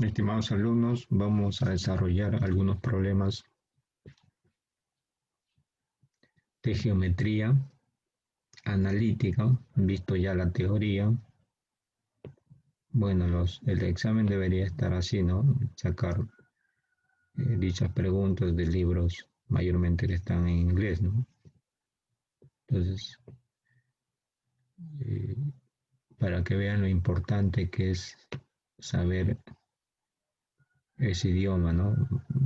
Estimados alumnos, vamos a desarrollar algunos problemas de geometría analítica, visto ya la teoría. Bueno, el examen debería estar así, ¿no? Sacar dichas preguntas de libros mayormente que están en inglés, ¿no? Entonces, eh, para que vean lo importante que es saber ese idioma, ¿no?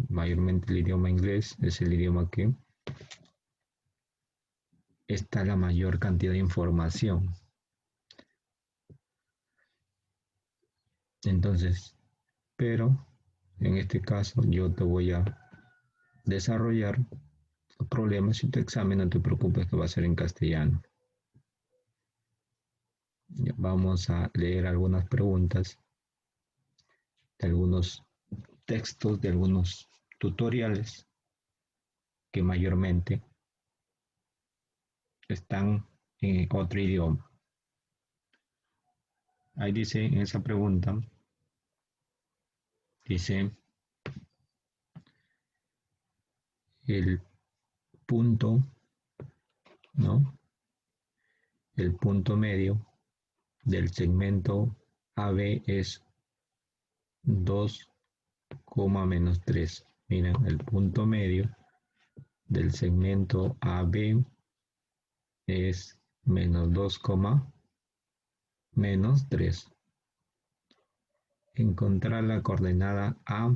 Mayormente el idioma inglés es el idioma que está la mayor cantidad de información. Entonces, pero en este caso yo te voy a desarrollar problemas y tu examen no te preocupes que va a ser en castellano. Vamos a leer algunas preguntas de algunos textos, de algunos tutoriales que mayormente están en otro idioma. Ahí dice en esa pregunta, dice el punto, ¿no? El punto medio del segmento AB es 2, menos 3. Miren, el punto medio del segmento AB es menos 2, menos 3. Encontrar la coordenada A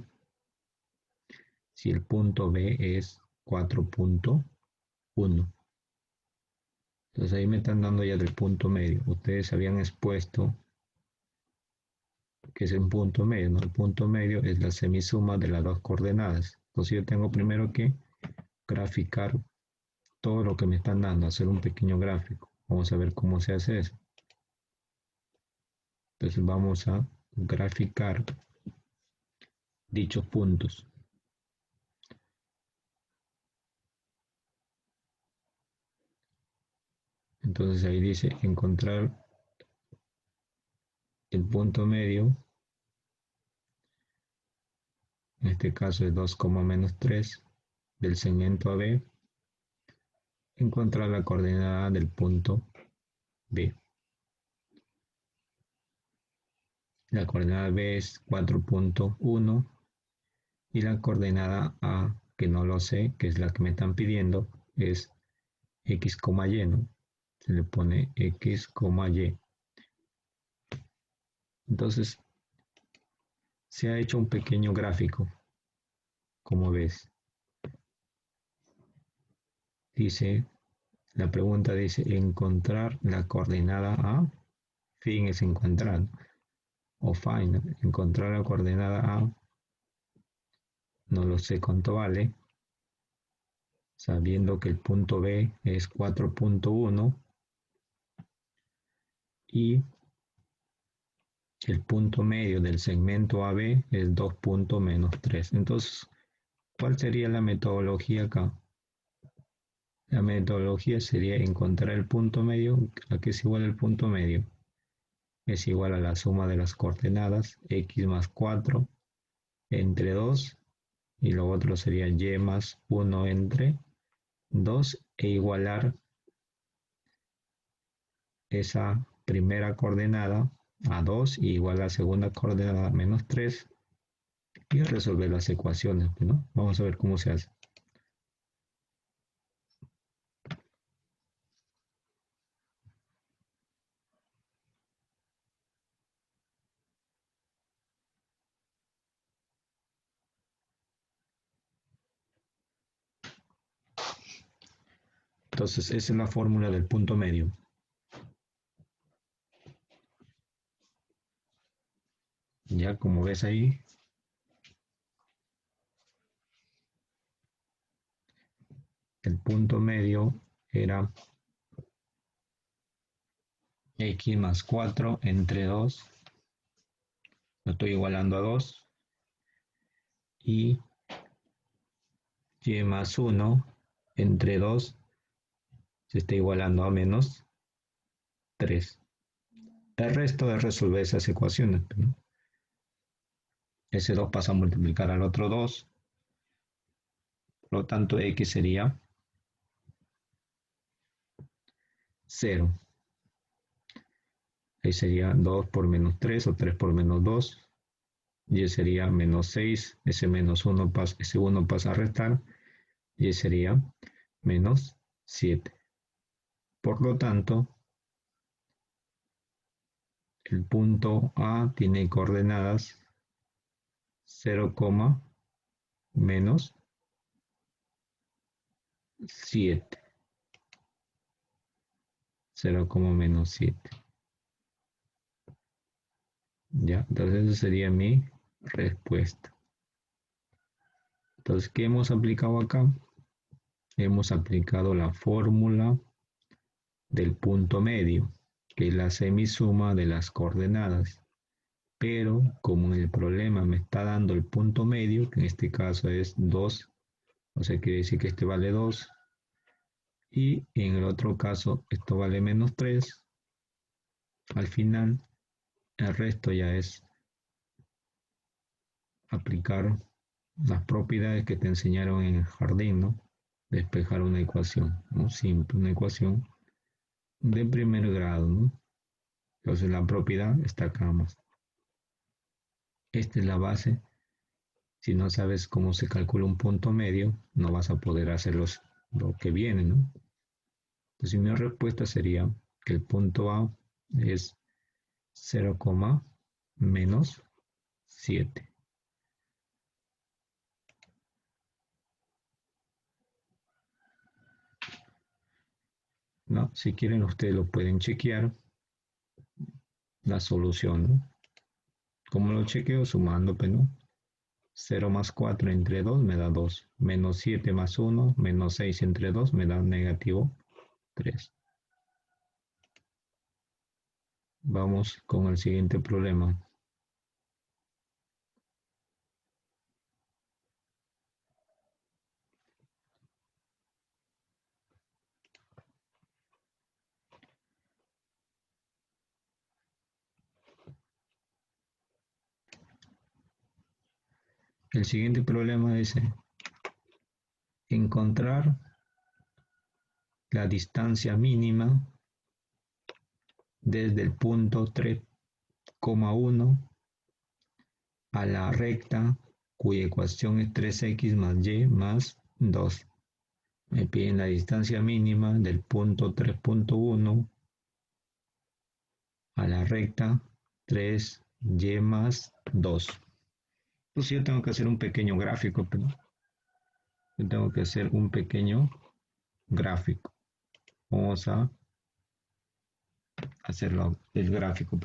si el punto B es 4.1. Entonces ahí me están dando ya del punto medio. Ustedes habían expuesto que es un punto medio, ¿no? El punto medio es la semisuma de las dos coordenadas. Entonces yo tengo primero que graficar todo lo que me están dando, hacer un pequeño gráfico. Vamos a ver cómo se hace eso. Entonces vamos a graficar dichos puntos. Entonces ahí dice encontrar el punto medio, en este caso es 2, menos 3 del segmento AB, encontrar la coordenada del punto B. La coordenada B es 4.1 y la coordenada A, que no lo sé, que es la que me están pidiendo, es X, Y, ¿no? Se le pone X, Y. Entonces, se ha hecho un pequeño gráfico, como ves. Dice, la pregunta dice, encontrar la coordenada A, fin es encontrar, o find, encontrar la coordenada A, no lo sé cuánto vale, sabiendo que el punto B es 4.1 y el punto medio del segmento AB es 2 menos 3. Entonces, ¿cuál sería la metodología acá? La metodología sería encontrar el punto medio. ¿A qué es igual el punto medio? Es igual a la suma de las coordenadas x más 4 entre 2 y lo otro sería y más 1 entre 2 e igualar esa primera coordenada a 2 y igual a la segunda coordenada a menos 3 y resolver las ecuaciones, ¿no? Vamos a ver cómo se hace. Entonces, esa es la fórmula del punto medio. Ya como ves ahí, el punto medio era x más 4 entre 2, lo estoy igualando a 2, y y más 1 entre 2 se está igualando a menos 3. El resto es resolver esas ecuaciones, ¿no? ese 2 pasa a multiplicar al otro 2, por lo tanto x sería 0. Ahí sería 2 por menos 3 o 3 por menos 2, y sería menos 6, ese menos 1 pasa, ese 1 pasa a restar, y sería menos 7. Por lo tanto, el punto A tiene coordenadas 0, menos 7. 0, menos 7. Ya, entonces esa sería mi respuesta. Entonces, ¿qué hemos aplicado acá? Hemos aplicado la fórmula del punto medio, que es la semisuma de las coordenadas. Pero como en el problema me está dando el punto medio, que en este caso es 2, o sea, quiere decir que este vale 2, y en el otro caso esto vale menos 3, al final el resto ya es aplicar las propiedades que te enseñaron en el jardín, ¿no? Despejar una ecuación, ¿no? Simple, una ecuación de primer grado, ¿no? Entonces la propiedad está acá más. Esta es la base. Si no sabes cómo se calcula un punto medio, no vas a poder hacer lo que viene, ¿no? Entonces mi respuesta sería que el punto A es 0, menos 7. ¿No? Si quieren, ustedes lo pueden chequear, la solución, ¿no? ¿Cómo lo chequeo? Sumando, pero no. 0 más 4 entre 2 me da 2. Menos 7 más 1, menos 6 entre 2 me da negativo 3. Vamos con el siguiente problema. El siguiente problema dice encontrar la distancia mínima desde el punto 3,1 a la recta cuya ecuación es 3x más y más 2. Me piden la distancia mínima del punto 3.1 a la recta 3y más 2. Entonces yo tengo que hacer un pequeño gráfico, pero yo tengo que hacer un pequeño gráfico. Vamos a hacerlo el gráfico.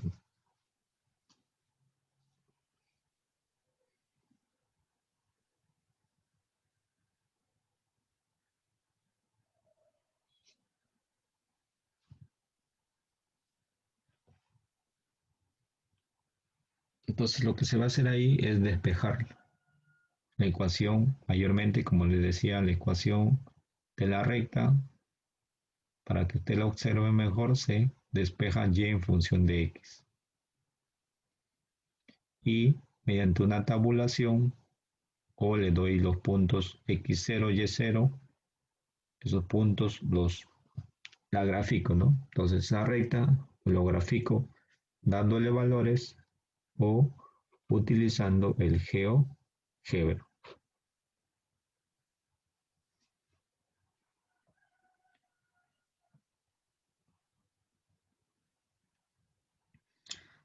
Entonces lo que se va a hacer ahí es despejar la ecuación, mayormente como les decía, la ecuación de la recta, para que usted la observe mejor, se despeja y en función de x. Y mediante una tabulación, o le doy los puntos x0, y0, esos puntos la grafico, ¿no? Entonces esa recta lo grafico dándole valores o utilizando el GeoGebra.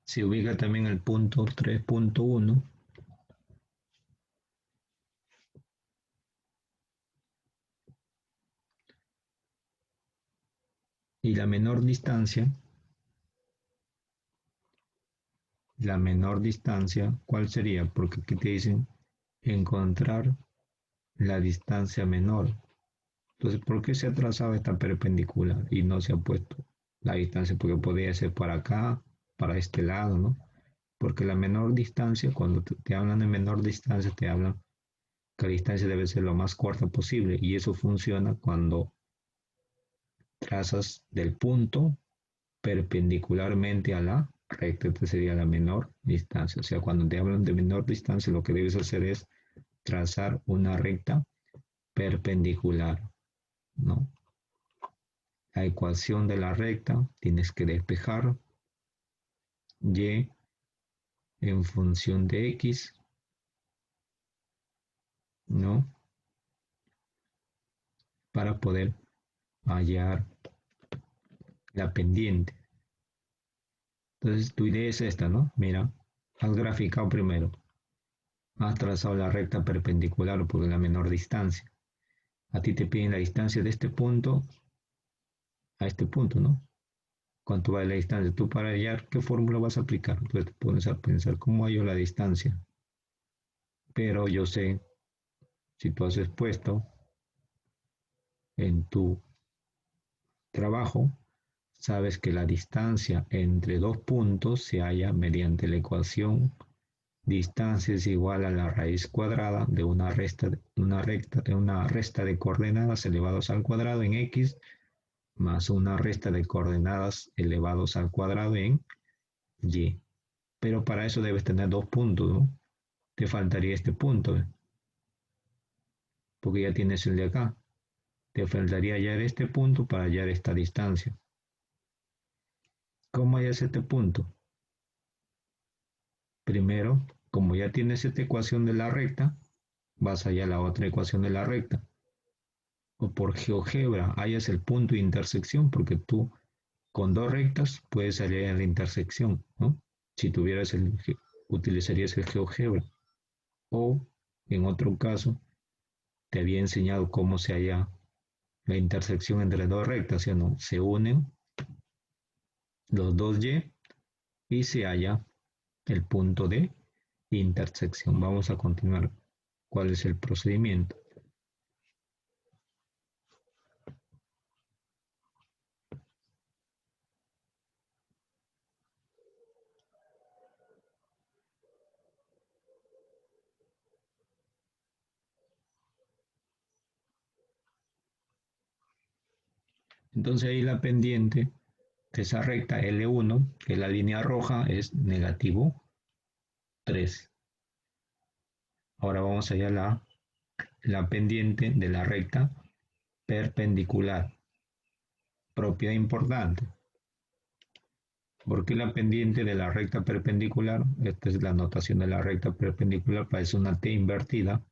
Se ubica también el punto 3.1 y la menor distancia, ¿cuál sería? Porque aquí te dicen encontrar la distancia menor. Entonces, ¿por qué se ha trazado esta perpendicular y no se ha puesto la distancia? Porque podría ser para acá, para este lado, ¿no? Porque la menor distancia, cuando te hablan de menor distancia, te hablan que la distancia debe ser lo más corta posible, y eso funciona cuando trazas del punto perpendicularmente a la recta. Esta sería la menor distancia. O sea, cuando te hablan de menor distancia, lo que debes hacer es trazar una recta perpendicular, ¿no? La ecuación de la recta tienes que despejar y en función de x, ¿no? Para poder hallar la pendiente. Entonces tu idea es esta, ¿no? Mira, has graficado primero, has trazado la recta perpendicular por la menor distancia. A ti te piden la distancia de este punto a este punto, ¿no? ¿Cuánto vale la distancia? Tú para hallar qué fórmula vas a aplicar. Entonces te pones a pensar cómo hallo la distancia. Pero yo sé, si tú has expuesto en tu trabajo, sabes que la distancia entre dos puntos se halla mediante la ecuación distancia es igual a la raíz cuadrada de una resta de coordenadas elevados al cuadrado en x más una resta de coordenadas elevados al cuadrado en y. Pero para eso debes tener dos puntos, ¿no? Te faltaría este punto, ¿eh? Porque ya tienes el de acá. Te faltaría hallar este punto para hallar esta distancia. ¿Cómo hallas este punto? Primero, como ya tienes esta ecuación de la recta, vas allá a la otra ecuación de la recta. O por GeoGebra hallas el punto de intersección, porque tú con dos rectas puedes hallar en la intersección, ¿no? Si tuvieras utilizarías el GeoGebra. O en otro caso, te había enseñado cómo se halla la intersección entre dos rectas, ¿sí o no? Se unen los dos y se halla el punto de intersección. Vamos a continuar. ¿Cuál es el procedimiento? Entonces ahí la pendiente de esa recta L1, que es la línea roja, es negativo 3. Ahora vamos allá a la pendiente de la recta perpendicular. Propiedad importante. ¿Por qué la pendiente de la recta perpendicular? Esta es la notación de la recta perpendicular, parece una T invertida,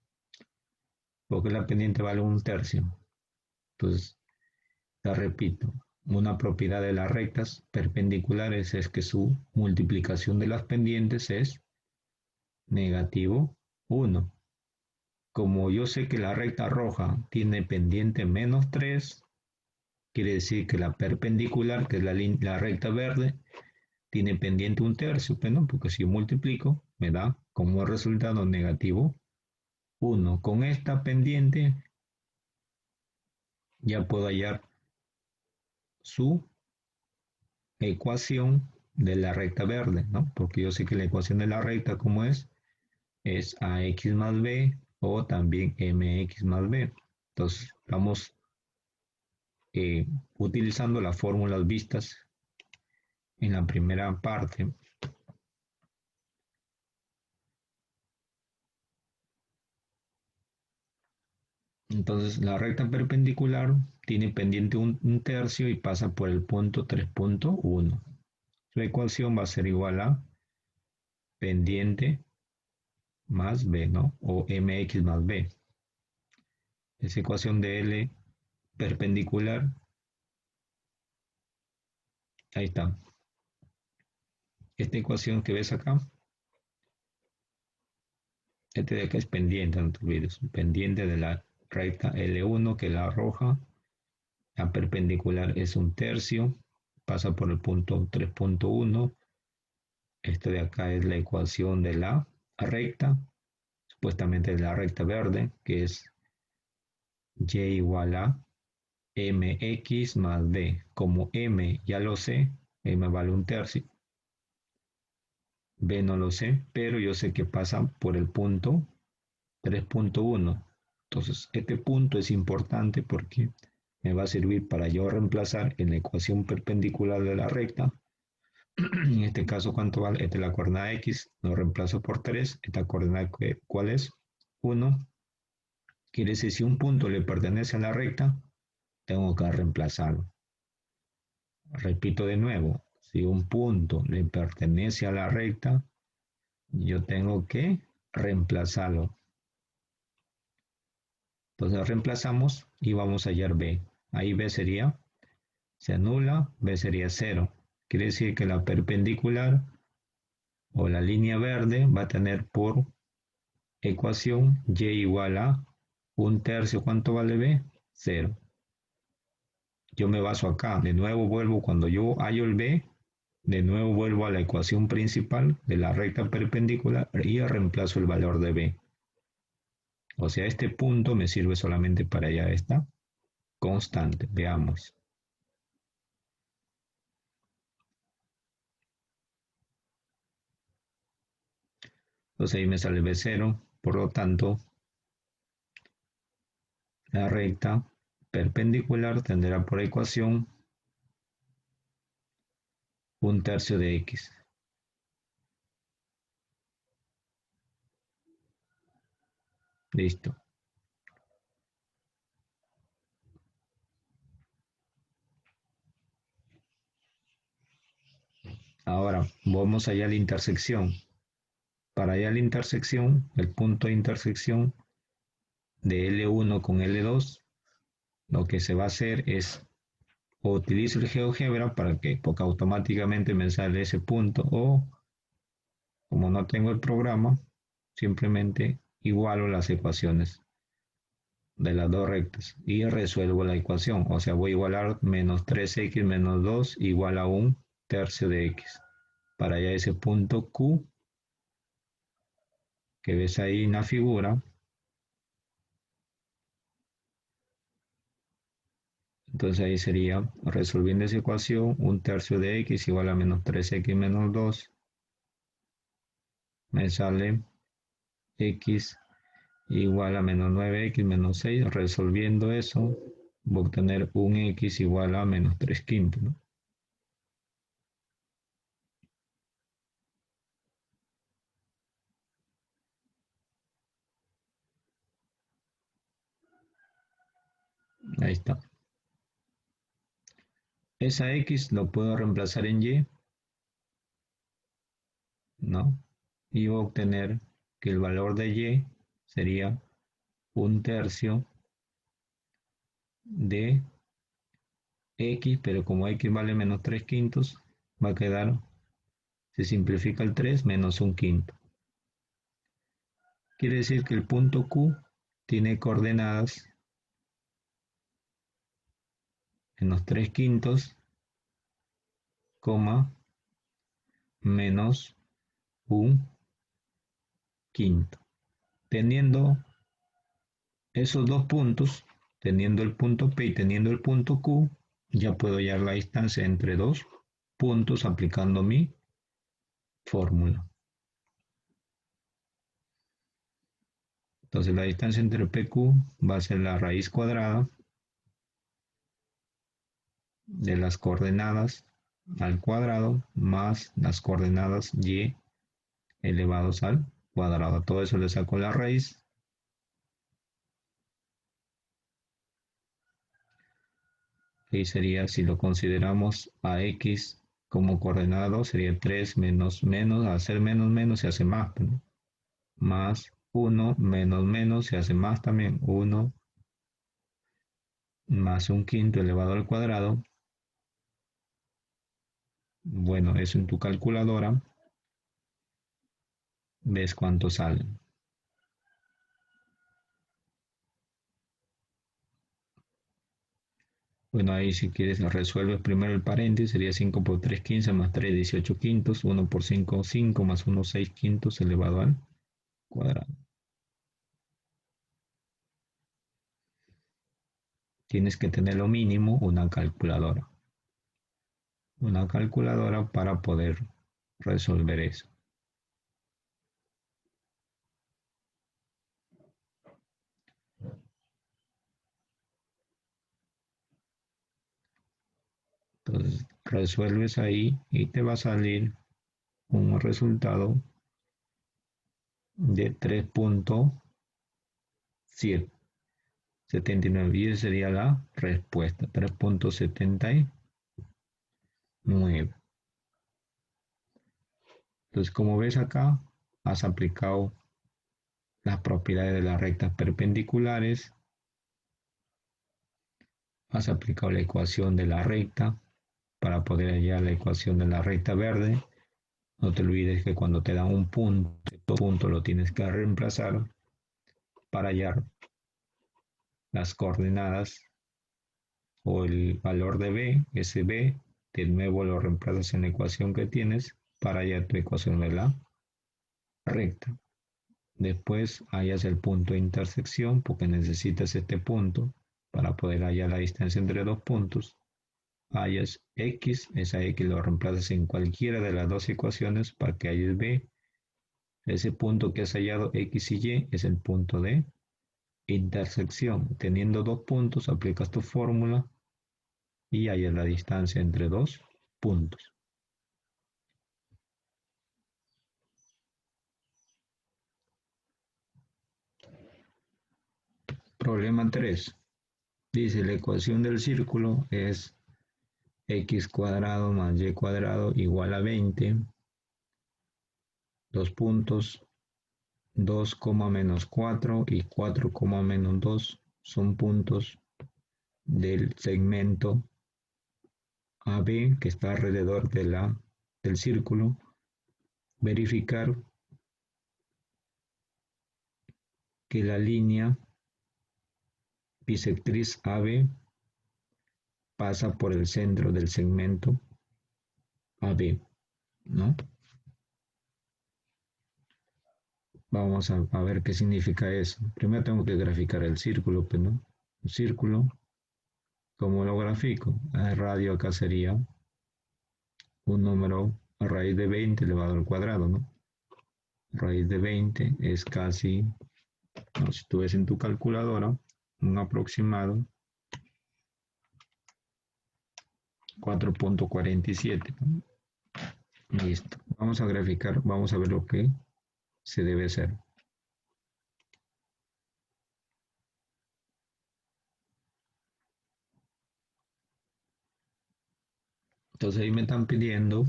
porque la pendiente vale un tercio. Entonces, la repito, una propiedad de las rectas perpendiculares es que su multiplicación de las pendientes es negativo 1. Como yo sé que la recta roja tiene pendiente menos 3, quiere decir que la perpendicular, que es la recta verde, tiene pendiente un tercio, pues no, porque si yo multiplico, me da como resultado negativo 1. Con esta pendiente ya puedo hallar su ecuación de la recta verde, ¿no? Porque yo sé que la ecuación de la recta, ¿cómo es? Es ax más b o también mx más b. Entonces, vamos utilizando las fórmulas vistas en la primera parte. Entonces, la recta perpendicular tiene pendiente un tercio y pasa por el punto 3.1. La ecuación va a ser igual a pendiente más b, ¿no? O mx más b. Esa ecuación de L perpendicular, ahí está. Esta ecuación que ves acá, este de acá es pendiente, no te olvides, pendiente de la recta L1, que es la roja. La perpendicular es un tercio, pasa por el punto 3.1. Este de acá es la ecuación de la recta, supuestamente de la recta verde, que es y igual a mx más b. Como m ya lo sé, m vale un tercio. B no lo sé, pero yo sé que pasa por el punto 3.1. Entonces, este punto es importante porque me va a servir para yo reemplazar en la ecuación perpendicular de la recta En este caso, ¿cuánto vale? Esta es la coordenada X, lo reemplazo por 3. Esta coordenada, ¿cuál es? 1. Quiere decir, si un punto le pertenece a la recta, tengo que reemplazarlo. Repito de nuevo, si un punto le pertenece a la recta, yo tengo que reemplazarlo. Entonces reemplazamos y vamos a hallar B. Ahí B sería, se anula, B sería 0. Quiere decir que la perpendicular o la línea verde va a tener por ecuación y igual a 1/3. ¿Cuánto vale B? 0. Yo me baso acá. De nuevo vuelvo, cuando yo hallo el B, de nuevo vuelvo a la ecuación principal de la recta perpendicular y reemplazo el valor de B. O sea, este punto me sirve solamente para hallar esta constante. Veamos. Entonces ahí me sale B0. Por lo tanto, la recta perpendicular tendrá por ecuación 1/3 de X. Listo. Ahora vamos allá a la intersección. Para allá a la intersección, el punto de intersección de L1 con L2, lo que se va a hacer es o utilizo el GeoGebra para que, porque automáticamente me sale ese punto, o como no tengo el programa, simplemente igualo las ecuaciones de las dos rectas y resuelvo la ecuación. O sea, voy a igualar menos 3x menos 2 igual a 1/3 de x. Para allá ese punto Q que ves ahí en la figura, entonces ahí sería, resolviendo esa ecuación, 1/3 de x igual a menos 3x menos 2, me sale x igual a menos 9x menos 6. Resolviendo eso, voy a obtener un x igual a menos 3 quintos, ¿no? Ahí está. Esa x lo puedo reemplazar en y, ¿no? Y voy a obtener que el valor de y sería 1/3 de x, pero como x vale menos 3 quintos, va a quedar, se simplifica el 3 menos 1/5. Quiere decir que el punto Q tiene coordenadas menos 3 quintos, coma, menos 1/5. Teniendo esos dos puntos, teniendo el punto P y teniendo el punto Q, ya puedo hallar la distancia entre dos puntos aplicando mi fórmula. Entonces la distancia entre PQ va a ser la raíz cuadrada de las coordenadas al cuadrado más las coordenadas y elevados al cuadrado. Todo eso le saco la raíz. Y sería, si lo consideramos a x como coordenada 2, sería 3 menos menos, al ser menos menos se hace más, ¿no? Más 1 menos menos se hace más también, 1 más 1/5 elevado al cuadrado. Bueno, eso en tu calculadora, ves cuánto sale. Bueno, ahí si quieres resuelves primero el paréntesis, sería 5 por 3, 15, más 3, 18 quintos, 1 por 5, 5, más 1, 6 quintos elevado al cuadrado. Tienes que tener lo mínimo una calculadora. Una calculadora para poder resolver eso. Entonces, resuelves ahí y te va a salir un resultado de 3.79 y esa sería la respuesta, 3.79. Entonces, como ves acá, has aplicado las propiedades de las rectas perpendiculares, has aplicado la ecuación de la recta para poder hallar la ecuación de la recta verde. No te olvides que cuando te dan un punto lo tienes que reemplazar para hallar las coordenadas o el valor de b, ese b, de nuevo lo reemplazas en la ecuación que tienes para hallar tu ecuación de la recta. Después hallas el punto de intersección porque necesitas este punto para poder hallar la distancia entre dos puntos. Hallas x, esa x lo reemplazas en cualquiera de las dos ecuaciones para que halles b. Ese punto que has hallado x y y es el punto de intersección. Teniendo dos puntos, aplicas tu fórmula y hallas la distancia entre dos puntos. Problema 3. Dice la ecuación del círculo es x cuadrado más y cuadrado igual a 20. Dos puntos 2, menos 4 y 4, menos 2 son puntos del segmento AB que está alrededor del círculo. Verificar que la línea bisectriz AB pasa por el centro del segmento AB, ¿no? Vamos a ver qué significa eso. Primero tengo que graficar el círculo, pues, ¿no? Un círculo, ¿cómo lo grafico? El radio acá sería un número a raíz de 20 elevado al cuadrado, ¿no? Raíz de 20 es casi, no, si tú ves en tu calculadora, un aproximado 4.47. Listo. Vamos a graficar, vamos a ver lo que se debe hacer. Entonces ahí me están pidiendo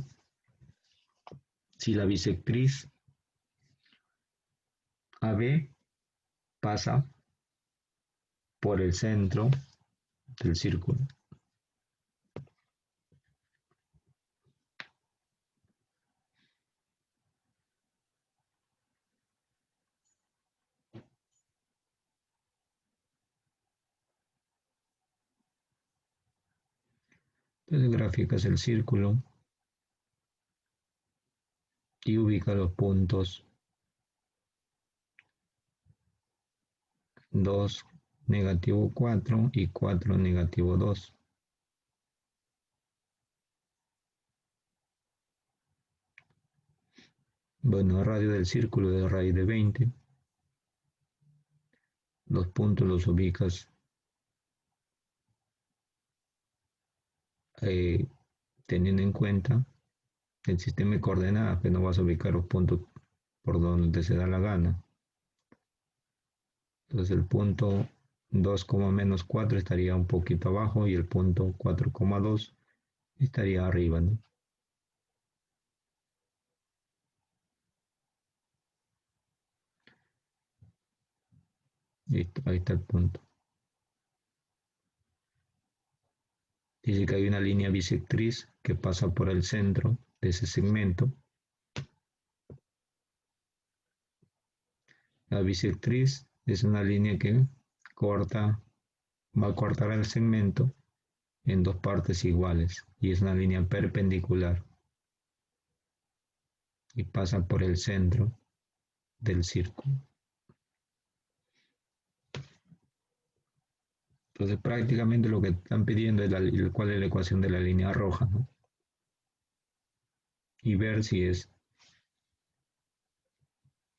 si la bisectriz AB pasa por el centro del círculo. Entonces gráficas el círculo y ubica los puntos 2, negativo 4 y 4, negativo 2. Bueno, el radio del círculo de raíz de 20. Los puntos los ubicas teniendo en cuenta el sistema de coordenadas, que no vas a ubicar los puntos por donde se da la gana. Entonces el punto 2, menos 4 estaría un poquito abajo y el punto 4,2 estaría arriba, ¿no? Listo, ahí está el punto. Dice que hay una línea bisectriz que pasa por el centro de ese segmento. La bisectriz es una línea que va a cortar el segmento en dos partes iguales y es una línea perpendicular y pasa por el centro del círculo. Entonces prácticamente lo que están pidiendo es cuál es la ecuación de la línea roja, ¿no? Y ver si es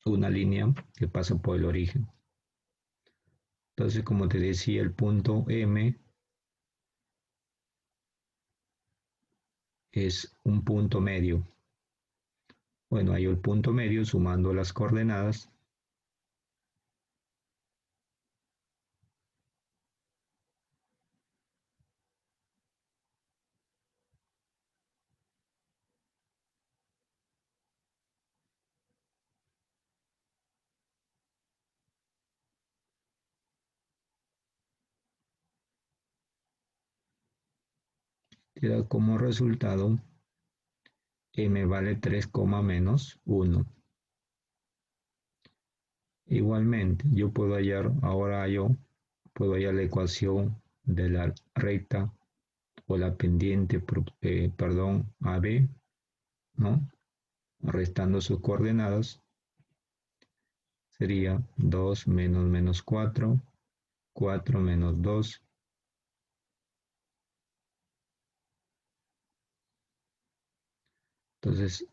una línea que pasa por el origen. Entonces, como te decía, el punto M es un punto medio. Bueno, hay el punto medio sumando las coordenadas. Te da como resultado m vale 3, menos 1. Igualmente, yo puedo hallar, ahora yo puedo hallar la ecuación de la recta o la pendiente, perdón, AB, ¿no? Restando sus coordenadas, sería 2 menos 4, 4 menos 2. Entonces,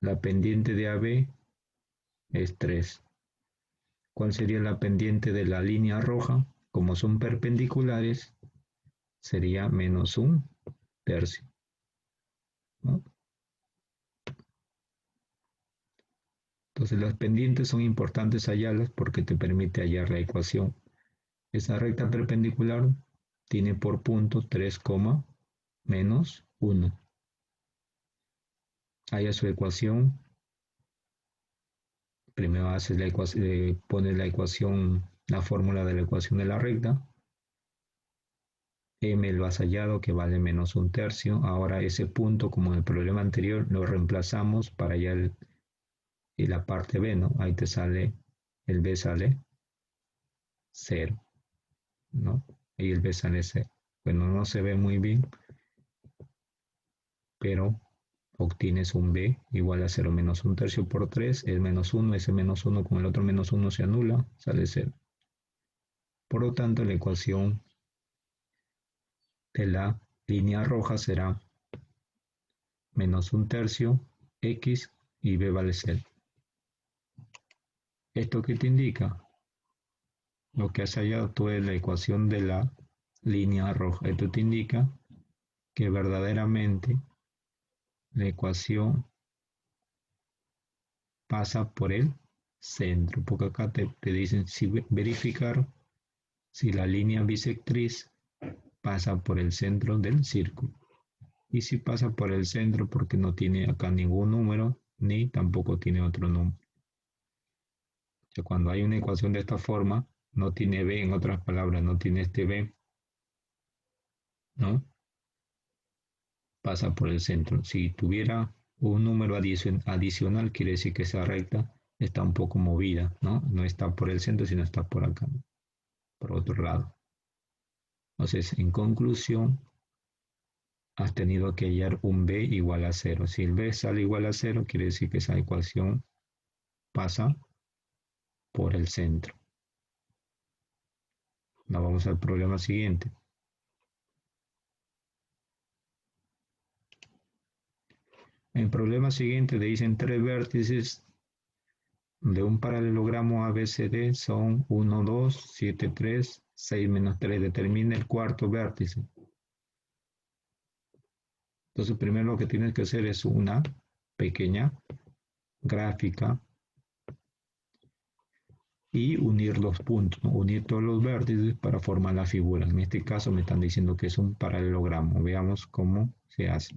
la pendiente de AB es 3. ¿Cuál sería la pendiente de la línea roja? Como son perpendiculares, sería menos un tercio, ¿no? Entonces las pendientes son importantes hallarlas porque te permite hallar la ecuación. Esa recta perpendicular tiene por punto 3, menos 1. Halla su ecuación. Primero haces la ecuación, pones la ecuación, la fórmula de la ecuación de la recta. M lo has hallado que vale menos un tercio. Ahora ese punto, como en el problema anterior, lo reemplazamos para hallar la parte B, ¿no? Ahí te sale, el B sale 0, ¿no? Y el B sale 0. Bueno, no se ve muy bien, pero obtienes un B igual a 0 menos un tercio por 3 es menos 1, ese menos 1 con el otro menos 1 se anula, sale 0. Por lo tanto, la ecuación de la línea roja será menos un tercio x y b vale 0. ¿Esto qué te indica? Lo que has hallado tú es la ecuación de la línea roja. Esto te indica que verdaderamente la ecuación pasa por el centro, porque acá te dicen si verificar si la línea bisectriz pasa por el centro del círculo. Y si pasa por el centro porque no tiene acá ningún número, ni tampoco tiene otro número. O sea, cuando hay una ecuación de esta forma, no tiene b, en otras palabras, no tiene este b, ¿no? Pasa por el centro. Si tuviera un número adicional, quiere decir que esa recta está un poco movida, ¿no? No está por el centro, sino está por acá, ¿no? Por otro lado. Entonces, en conclusión, has tenido que hallar un b igual a 0. Si el b sale igual a 0, quiere decir que esa ecuación pasa por el centro. Ahora vamos al problema siguiente. En el problema siguiente te dicen tres vértices de un paralelogramo ABCD son 1, 2, 7, 3, 6 menos 3. Determina el cuarto vértice. Entonces, primero lo que tienes que hacer es una pequeña gráfica y unir los puntos, ¿no? Unir todos los vértices para formar la figura. En este caso me están diciendo que es un paralelogramo. Veamos cómo se hace.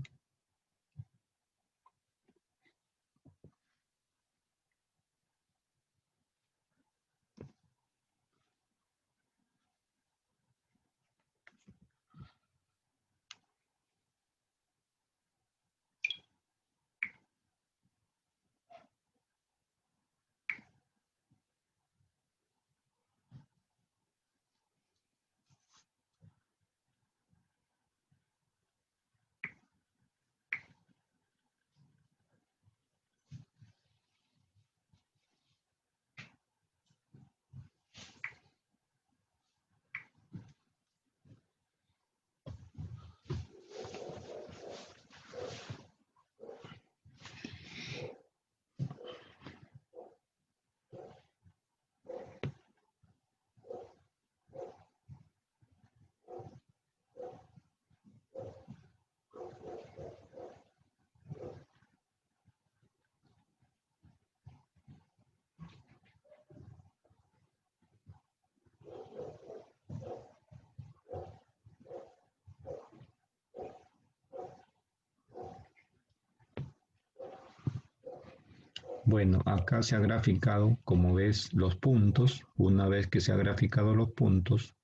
Bueno, acá se ha graficado, como ves, los puntos. Una vez que se ha graficado los puntos,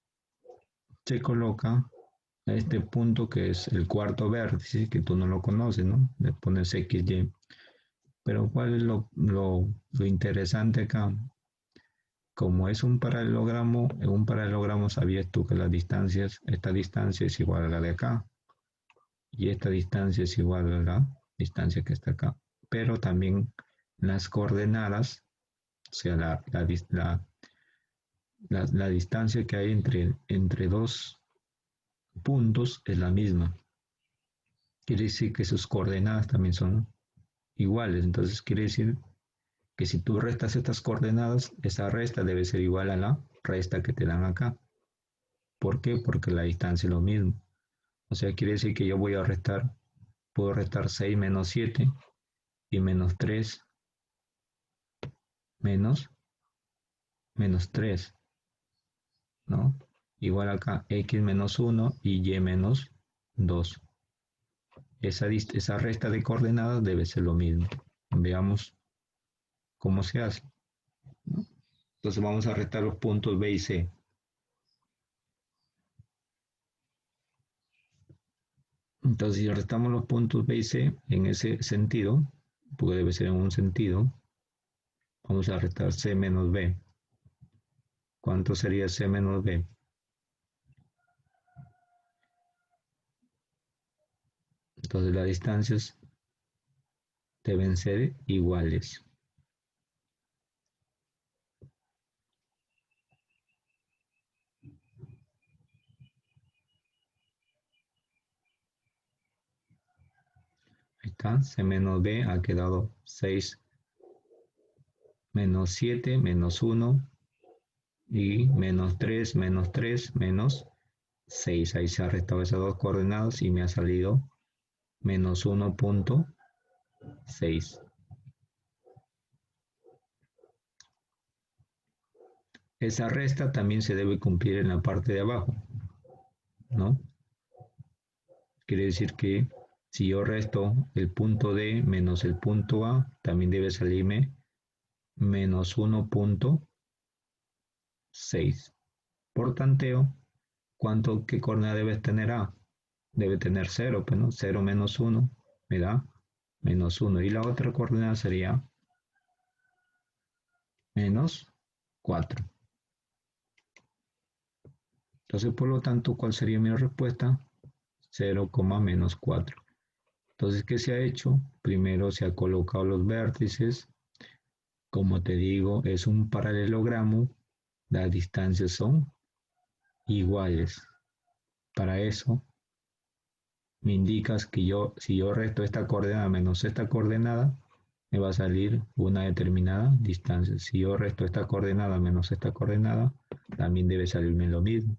se coloca a este punto que es el cuarto vértice, que tú no lo conoces, ¿no? Le pones XY. Pero ¿cuál es lo interesante acá? Como es en un paralelogramo sabías tú que las distancias, esta distancia es igual a la de acá y esta distancia es igual a la distancia que está acá. Pero también las coordenadas, o sea, la distancia que hay entre dos puntos es la misma. Quiere decir que sus coordenadas también son iguales. Entonces quiere decir que si tú restas estas coordenadas, esa resta debe ser igual a la resta que te dan acá. ¿Por qué? Porque la distancia es lo mismo. O sea, quiere decir que yo voy a restar, puedo restar 6 menos 7 y menos 3 menos 3, ¿no? Igual acá, x menos 1 y y menos 2. Esa resta de coordenadas debe ser lo mismo. Veamos cómo se hace, ¿no? Entonces vamos a restar los puntos B y C. Entonces si restamos los puntos B y C en ese sentido, porque debe ser en un sentido, vamos a restar C menos B. ¿Cuánto sería C menos B? Entonces las distancias deben ser iguales. Ahí está, C menos B ha quedado 6 menos 7 menos 1 y menos 3 menos 6. Ahí se ha restado esas dos coordenadas y me ha salido menos 1.6. Esa resta también se debe cumplir en la parte de abajo, ¿no? Quiere decir que si yo resto el punto D menos el punto A, también debe salirme menos 1.6. Por tanteo, ¿qué coordenada debes tener A? Debe tener 0, pues no, 0 menos 1 me da menos 1. Y la otra coordenada sería menos 4. Entonces, por lo tanto, ¿cuál sería mi respuesta? 0, menos 4. Entonces, ¿qué se ha hecho? Primero se ha colocado los vértices. Como te digo, es un paralelogramo. Las distancias son iguales. Para eso, me indicas que si yo resto esta coordenada menos esta coordenada, me va a salir una determinada distancia. Si yo resto esta coordenada menos esta coordenada, también debe salirme lo mismo.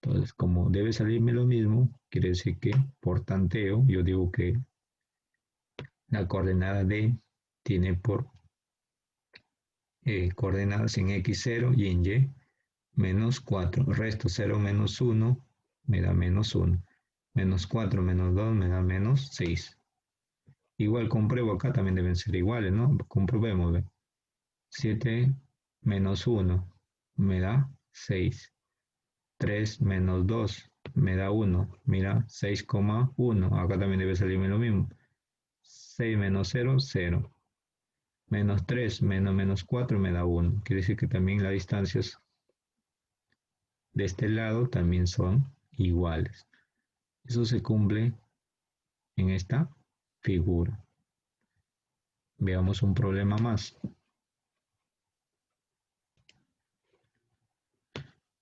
Entonces, como debe salirme lo mismo, quiere decir que por tanteo, yo digo que la coordenada D tiene por coordenadas en x0 y en y menos 4. Resto 0 menos 1 me da menos 1. Menos 4 menos 2 me da menos 6. Igual compruebo acá, también deben ser iguales, ¿no? Comprobemos, ¿ve? 7 menos 1 me da 6. 3 menos 2 me da 1. Mira, 6,1. Acá también debe salirme lo mismo. 6 menos 0, 0. Menos 3 menos 4 me da 1. Quiere decir que también las distancias de este lado también son iguales. Eso se cumple en esta figura. Veamos un problema más.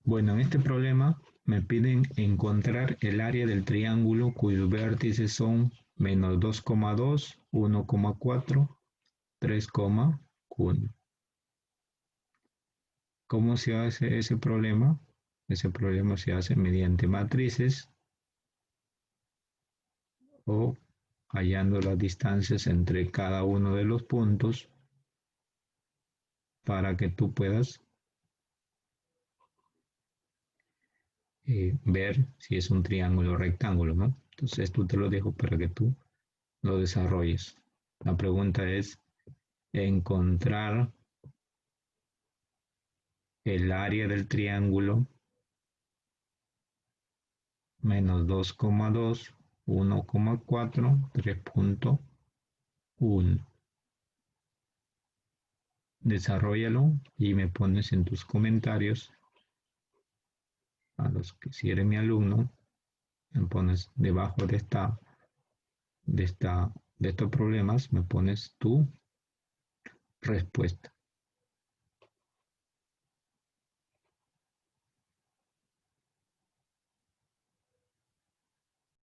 Bueno, en este problema me piden encontrar el área del triángulo cuyos vértices son menos 2,2, 1,4, 3,1. ¿Cómo se hace ese problema? Ese problema se hace mediante matrices o hallando las distancias entre cada uno de los puntos para que tú puedas ver si es un triángulo o rectángulo, ¿no? Entonces esto te lo dejo para que tú lo desarrolles. La pregunta es, encontrar el área del triángulo menos 2,2, 1,4, 3,1. Desarróllalo y me pones en tus comentarios, a los que si eres mi alumno, me pones debajo de estos problemas, me pones tu respuesta.